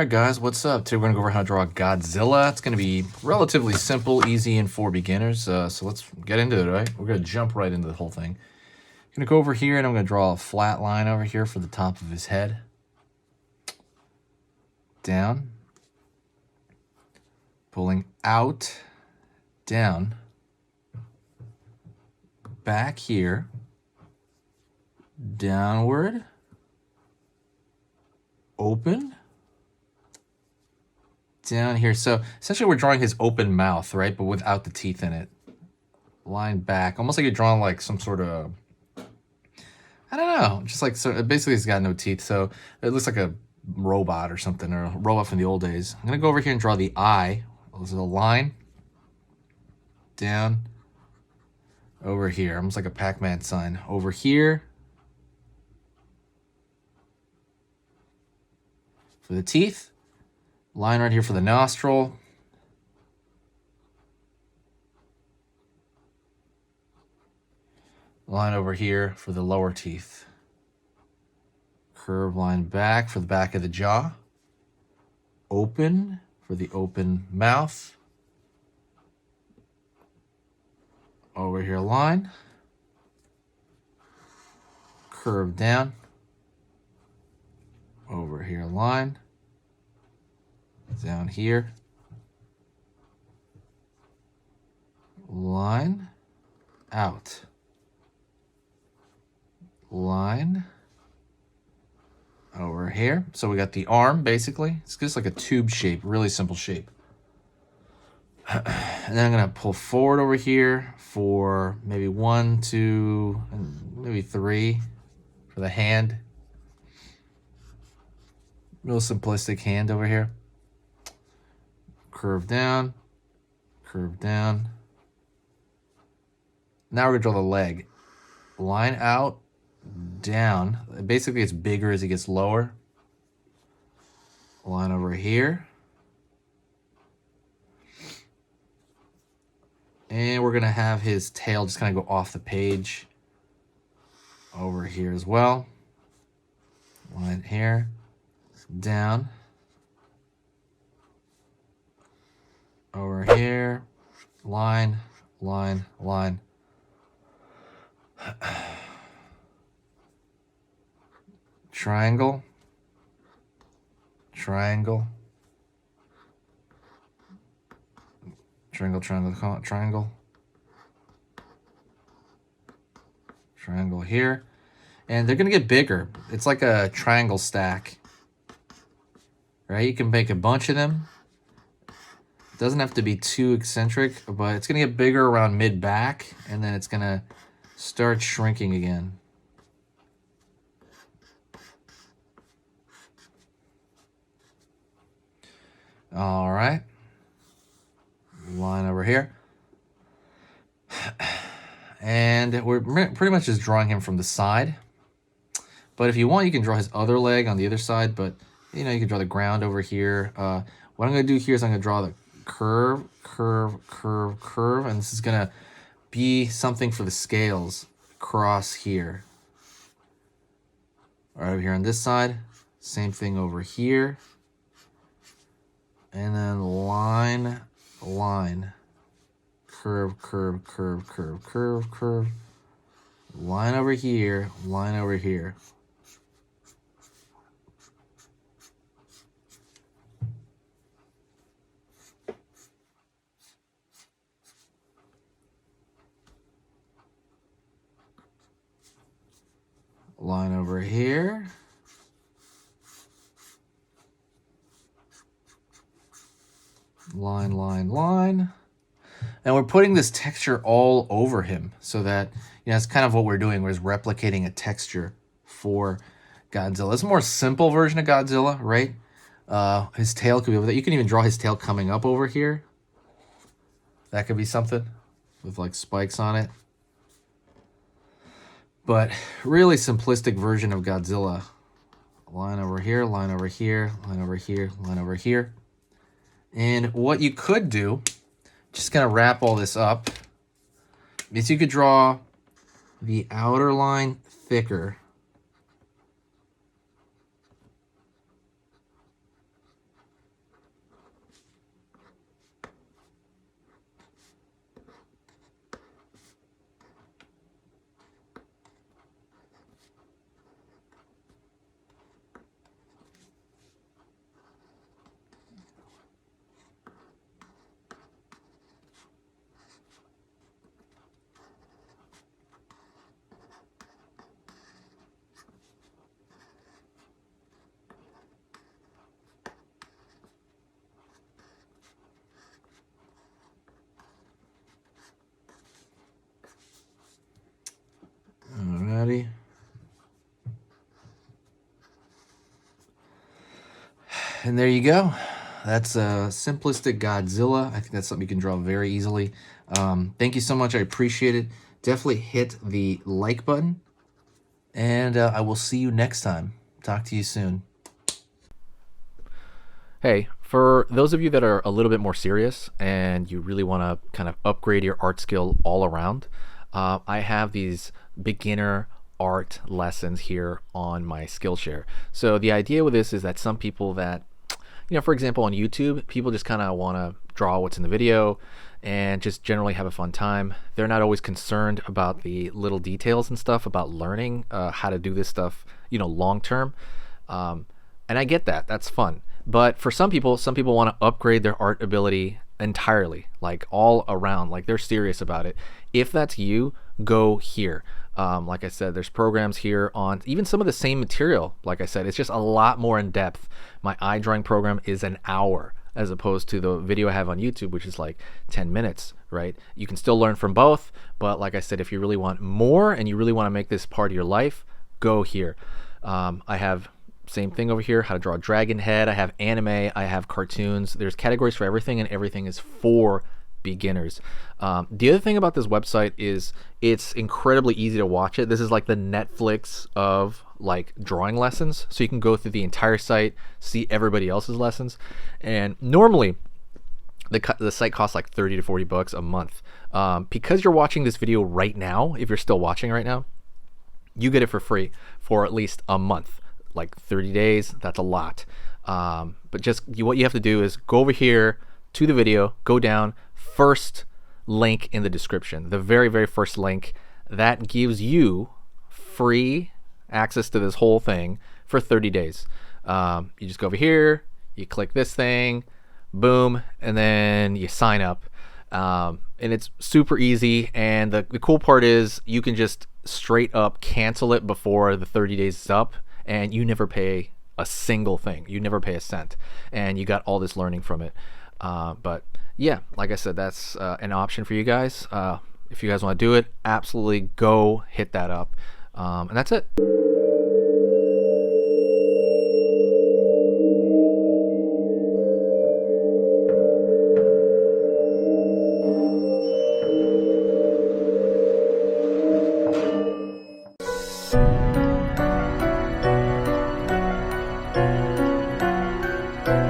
Alright guys, what's up? Today we're going to go over how to draw Godzilla. It's going to be relatively simple, easy, and for beginners. So let's get into it, right? We're going to jump right into the whole thing. I'm going to go over here and I'm going to draw a flat line over here for the top of his head. Down. Pulling out. Down. Back here. Downward. Open. Down here. So essentially we're drawing his open mouth, right? But without the teeth in it. Line back. Almost like you're drawing like some sort of, I don't know. Just like, so basically he's got no teeth. So it looks like a robot or something, or a robot from the old days. I'm going to go over here and draw the eye. This is a line. Down. Over here. Almost like a Pac-Man sign. Over here. For the teeth. Line right here for the nostril. Line over here for the lower teeth. Curve line back for the back of the jaw. Open for the open mouth. Over here line. Curve down. Over here line. Down here. Line. Out. Line. Over here. So we got the arm, basically. It's just like a tube shape, really simple shape. And then I'm going to pull forward over here for maybe 1, 2, maybe 3 for the hand. Real simplistic hand over here. Curve down. Curve down. Now we're going to draw the leg. Line out. Down. Basically it's bigger as it gets lower. Line over here. And we're going to have his tail just kind of go off the page. Over here as well. Line here. Down. Over here. Line, line, line. Triangle. Triangle. Triangle, triangle, triangle. Triangle here. And they're going to get bigger. It's like a triangle stack. Right? You can make a bunch of them. It doesn't have to be too eccentric, but it's going to get bigger around mid-back, and then it's going to start shrinking again. All right. Line over here. And we're pretty much just drawing him from the side. But if you want, you can draw his other leg on the other side. But, you know, you can draw the ground over here. What I'm going to do here is I'm going to draw the curve, curve, curve, curve. And this is going to be something for the scales across here. Right over here on this side. Same thing over here. And then line, line. Curve, curve, curve, curve, curve, curve. Line over here, line over here. Line over here. Line, line, line. And we're putting this texture all over him so that, you know, that's kind of what we're doing. We're just replicating a texture for Godzilla. It's a more simple version of Godzilla, right? His tail could be over there. You can even draw his tail coming up over here. That could be something with like spikes on it. But really simplistic version of Godzilla. Line over here, line over here, line over here, line over here. And what you could do, just kind of wrap all this up, is you could draw the outer line thicker And there you go. That's a simplistic Godzilla. I think that's something you can draw very easily. Thank you so much. I appreciate it. Definitely hit the like button. And I will see you next time. Talk to you soon. Hey, for those of you that are a little bit more serious and you really want to kind of upgrade your art skill all around, I have these beginner art lessons here on my Skillshare. So the idea with this is that some people that, for example, on YouTube, people just kind of want to draw what's in the video and just generally have a fun time. They're not always concerned about the little details and stuff about learning how to do this stuff, long term. And I get that. That's fun. But for some people want to upgrade their art ability entirely, like all around, like they're serious about it. If that's you, go here. Like I said, there's programs here on even some of the same material. Like I said, it's just a lot more in depth. My eye drawing program is an hour as opposed to the video I have on YouTube, which is like 10 minutes, right? You can still learn from both. But like I said, if you really want more and you really want to make this part of your life, go here. I have same thing over here, how to draw a dragon head. I have anime, I have cartoons. There's categories for everything, and everything is for beginners. The other thing about this website is it's incredibly easy to watch it. This is like the Netflix of like drawing lessons. So you can go through the entire site, see everybody else's lessons. And normally the site costs like 30 to 40 bucks a month. Because you're watching this video right now, if you're still watching right now, you get it for free for at least a month. Like 30 days, that's a lot. But just what you have to do is go over here to the video, go down, first link in the description, the very, very first link. That gives you free access to this whole thing for 30 days. You just go over here, you click this thing, boom, and then you sign up. And it's super easy. And the cool part is you can just straight up cancel it before the 30 days is up. And you never pay a single thing. You never pay a cent. And you got all this learning from it. But yeah, like I said, that's an option for you guys. If you guys want to do it, absolutely go hit that up. And that's it.